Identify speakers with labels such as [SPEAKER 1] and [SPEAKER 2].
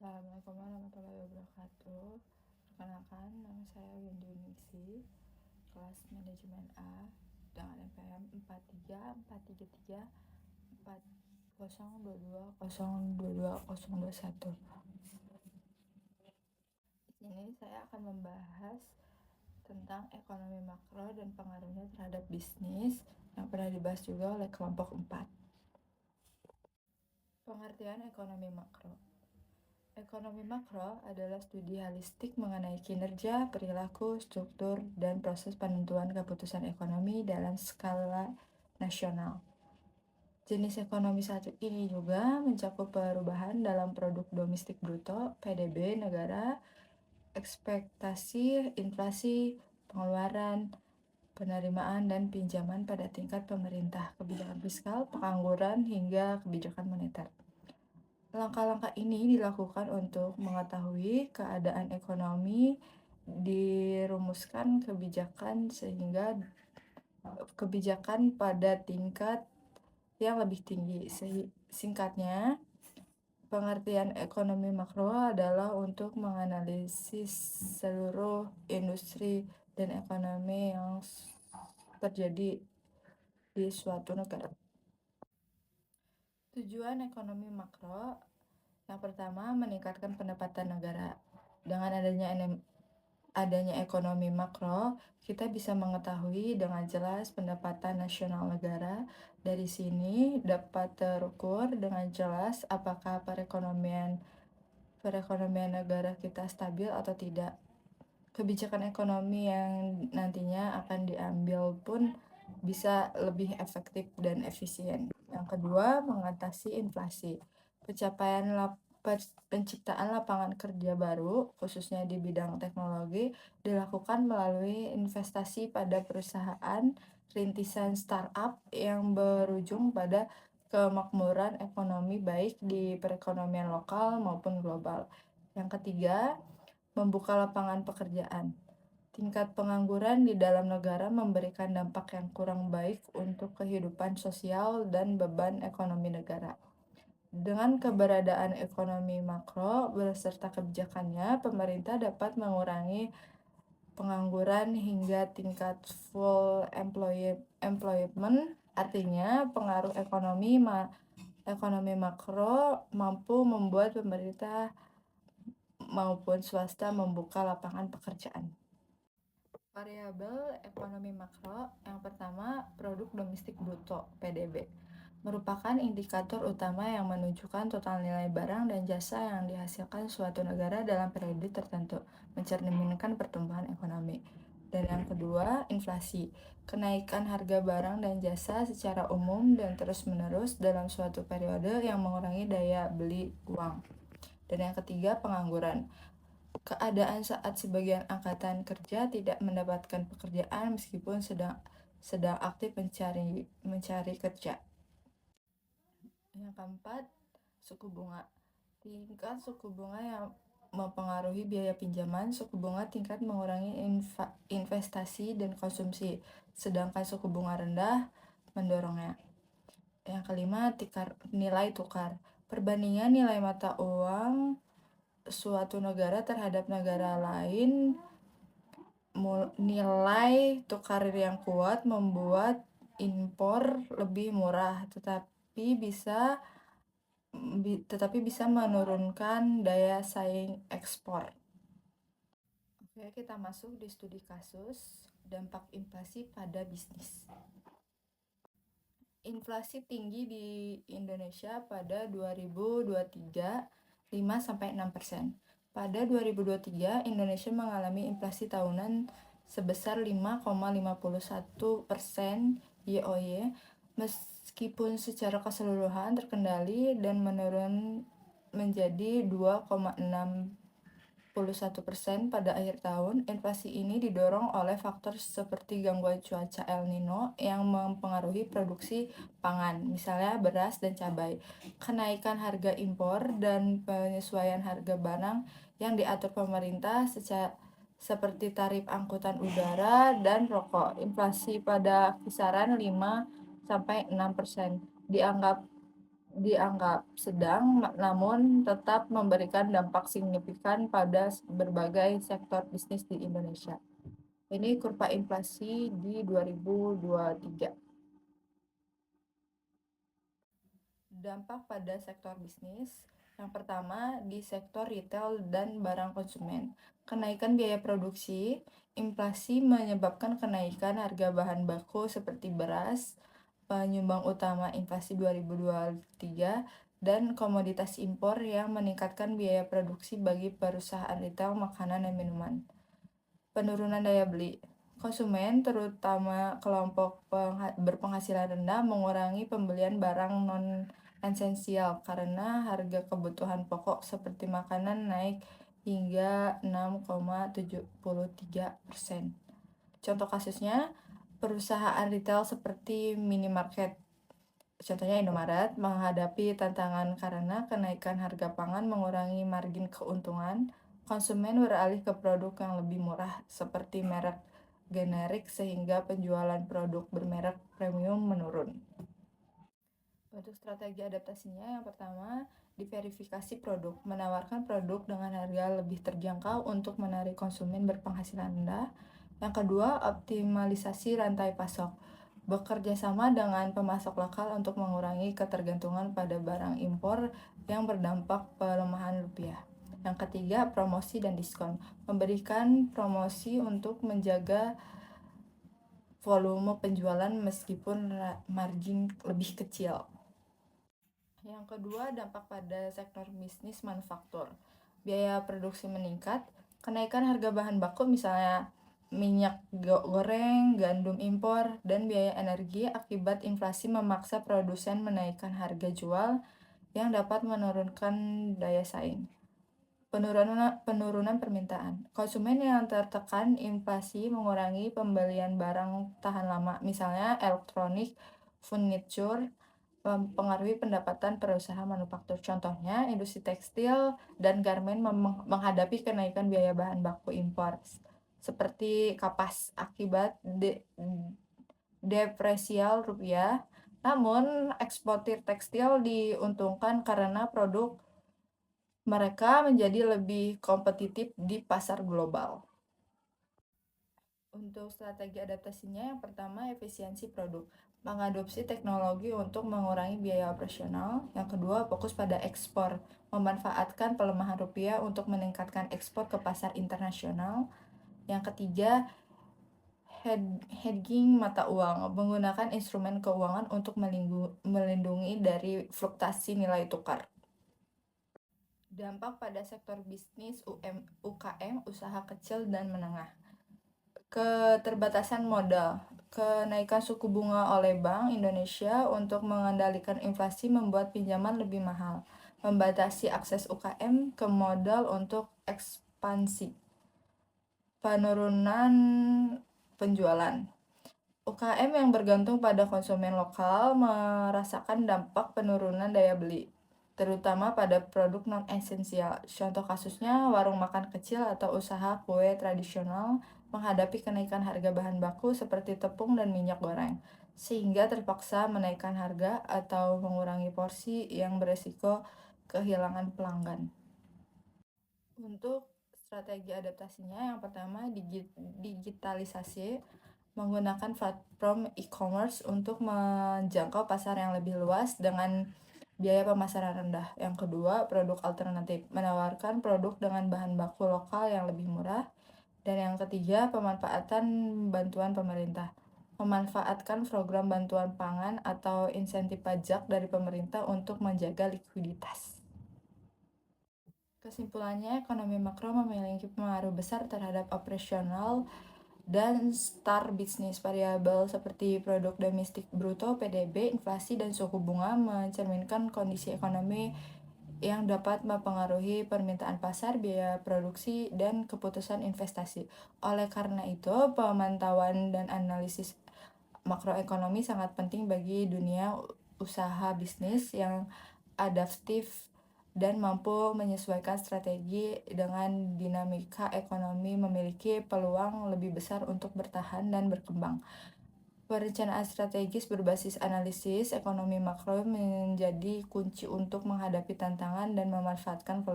[SPEAKER 1] Assalamualaikum warahmatullahi wabarakatuh. Perkenalkan, nama saya Windy Ningsi, kelas manajemen A dengan NPM 434340220021. Di sini saya akan membahas tentang ekonomi makro dan pengaruhnya terhadap bisnis yang pernah dibahas juga oleh kelompok 4. Pengertian ekonomi makro. Ekonomi makro adalah studi holistik mengenai kinerja, perilaku, struktur, dan proses penentuan keputusan ekonomi dalam skala nasional. Jenis ekonomi satu ini juga mencakup perubahan dalam produk domestik bruto, PDB negara, ekspektasi, inflasi, pengeluaran, penerimaan, dan pinjaman pada tingkat pemerintah, kebijakan fiskal, pengangguran, hingga kebijakan moneter. Langkah-langkah ini dilakukan untuk mengetahui keadaan ekonomi, dirumuskan kebijakan sehingga kebijakan pada tingkat yang lebih tinggi. Singkatnya, pengertian ekonomi makro adalah untuk menganalisis seluruh industri dan ekonomi yang terjadi di suatu negara. Tujuan ekonomi makro yang pertama, meningkatkan pendapatan negara. Dengan adanya ekonomi makro, kita bisa mengetahui dengan jelas pendapatan nasional negara. Dari sini dapat terukur dengan jelas apakah perekonomian negara kita stabil atau tidak. Kebijakan ekonomi yang nantinya akan diambil pun bisa lebih efektif dan efisien. Yang kedua, mengatasi inflasi. Penciptaan lapangan kerja baru, khususnya di bidang teknologi, dilakukan melalui investasi pada perusahaan rintisan startup yang berujung pada kemakmuran ekonomi baik di perekonomian lokal maupun global. Yang ketiga, membuka lapangan pekerjaan. Tingkat pengangguran di dalam negara memberikan dampak yang kurang baik untuk kehidupan sosial dan beban ekonomi negara. Dengan keberadaan ekonomi makro beserta kebijakannya, pemerintah dapat mengurangi pengangguran hingga tingkat full employment. Artinya, pengaruh ekonomi makro mampu membuat pemerintah maupun swasta membuka lapangan pekerjaan. Variabel ekonomi makro yang pertama, produk domestik bruto (PDB), merupakan indikator utama yang menunjukkan total nilai barang dan jasa yang dihasilkan suatu negara dalam periode tertentu, mencerminkan pertumbuhan ekonomi. Dan yang kedua, inflasi, kenaikan harga barang dan jasa secara umum dan terus-menerus dalam suatu periode yang mengurangi daya beli uang. Dan yang ketiga, pengangguran, keadaan saat sebagian angkatan kerja tidak mendapatkan pekerjaan meskipun sedang aktif mencari kerja. Yang keempat, suku bunga. Tingkat suku bunga yang mempengaruhi biaya pinjaman. Suku bunga tingkat mengurangi investasi dan konsumsi, sedangkan suku bunga rendah mendorongnya. Yang kelima, nilai tukar. Perbandingan nilai mata uang suatu negara terhadap negara lain. Nilai tukar yang kuat membuat impor lebih murah, tetapi bisa menurunkan daya saing ekspor. Oke, kita masuk di studi kasus dampak inflasi pada bisnis. Inflasi tinggi di Indonesia pada 2023 5-6%. Pada 2023, Indonesia mengalami inflasi tahunan sebesar 5,51% YoY, meskipun secara keseluruhan terkendali dan menurun menjadi 2,61% pada akhir tahun. Inflasi ini didorong oleh faktor seperti gangguan cuaca El Nino yang mempengaruhi produksi pangan, misalnya beras dan cabai, kenaikan harga impor, dan penyesuaian harga barang yang diatur pemerintah seperti tarif angkutan udara dan rokok. Inflasi pada kisaran 5-6% dianggap sedang, namun tetap memberikan dampak signifikan pada berbagai sektor bisnis di Indonesia. Ini kurva inflasi di 2023. Dampak pada sektor bisnis. Yang pertama, di sektor retail dan barang konsumen. Kenaikan biaya produksi, inflasi menyebabkan kenaikan harga bahan baku seperti beras, penyumbang utama inflasi 2023, dan komoditas impor yang meningkatkan biaya produksi bagi perusahaan retail makanan dan minuman. Penurunan daya beli. Konsumen, terutama kelompok berpenghasilan rendah, mengurangi pembelian barang non-esensial karena harga kebutuhan pokok seperti makanan naik hingga 6,73%. Contoh kasusnya, perusahaan retail seperti minimarket, contohnya Indomaret, menghadapi tantangan karena kenaikan harga pangan mengurangi margin keuntungan. Konsumen beralih ke produk yang lebih murah seperti merek generik sehingga penjualan produk bermerek premium menurun. Untuk strategi adaptasinya, yang pertama, diverifikasi produk, menawarkan produk dengan harga lebih terjangkau untuk menarik konsumen berpenghasilan rendah. Yang kedua, optimalisasi rantai pasok, bekerja sama dengan pemasok lokal untuk mengurangi ketergantungan pada barang impor yang berdampak pelemahan rupiah. Yang ketiga, promosi dan diskon, memberikan promosi untuk menjaga volume penjualan meskipun margin lebih kecil. Yang kedua, dampak pada sektor bisnis manufaktur. Biaya produksi meningkat, kenaikan harga bahan baku misalnya minyak goreng, gandum impor, dan biaya energi akibat inflasi memaksa produsen menaikkan harga jual yang dapat menurunkan daya saing. Penurunan permintaan. Konsumen yang tertekan inflasi mengurangi pembelian barang tahan lama, misalnya elektronik, furniture, mempengaruhi pendapatan perusahaan manufaktur. Contohnya, industri tekstil dan garmen menghadapi kenaikan biaya bahan baku impor, seperti kapas akibat depresial rupiah. Namun, eksportir tekstil diuntungkan karena produk mereka menjadi lebih kompetitif di pasar global. Untuk strategi adaptasinya, yang pertama, efisiensi produk, mengadopsi teknologi untuk mengurangi biaya operasional. Yang kedua, fokus pada ekspor, memanfaatkan pelemahan rupiah untuk meningkatkan ekspor ke pasar internasional. Yang ketiga, hedging mata uang, menggunakan instrumen keuangan untuk melindungi dari fluktuasi nilai tukar. Dampak pada sektor bisnis UKM, usaha kecil dan menengah. Keterbatasan modal. Kenaikan suku bunga oleh Bank Indonesia untuk mengendalikan inflasi membuat pinjaman lebih mahal, membatasi akses UKM ke modal untuk ekspansi. Penurunan penjualan. UKM yang bergantung pada konsumen lokal merasakan dampak penurunan daya beli, terutama pada produk non-esensial. Contoh kasusnya, warung makan kecil atau usaha kue tradisional menghadapi kenaikan harga bahan baku seperti tepung dan minyak goreng, sehingga terpaksa menaikkan harga atau mengurangi porsi yang beresiko kehilangan pelanggan. Untuk strategi adaptasinya, yang pertama, digitalisasi, menggunakan platform e-commerce untuk menjangkau pasar yang lebih luas dengan biaya pemasaran rendah. Yang kedua, produk alternatif, menawarkan produk dengan bahan baku lokal yang lebih murah. Dan yang ketiga, pemanfaatan bantuan pemerintah, memanfaatkan program bantuan pangan atau insentif pajak dari pemerintah untuk menjaga likuiditas. Kesimpulannya, ekonomi makro memiliki pengaruh besar terhadap operasional dan start bisnis. Variabel seperti produk domestik bruto, PDB, inflasi, dan suku bunga mencerminkan kondisi ekonomi yang dapat mempengaruhi permintaan pasar, biaya produksi, dan keputusan investasi. Oleh karena itu, pemantauan dan analisis makroekonomi sangat penting bagi dunia usaha bisnis yang adaptif dan mampu menyesuaikan strategi dengan dinamika ekonomi, memiliki peluang lebih besar untuk bertahan dan berkembang. Perencanaan strategis berbasis analisis ekonomi makro menjadi kunci untuk menghadapi tantangan dan memanfaatkan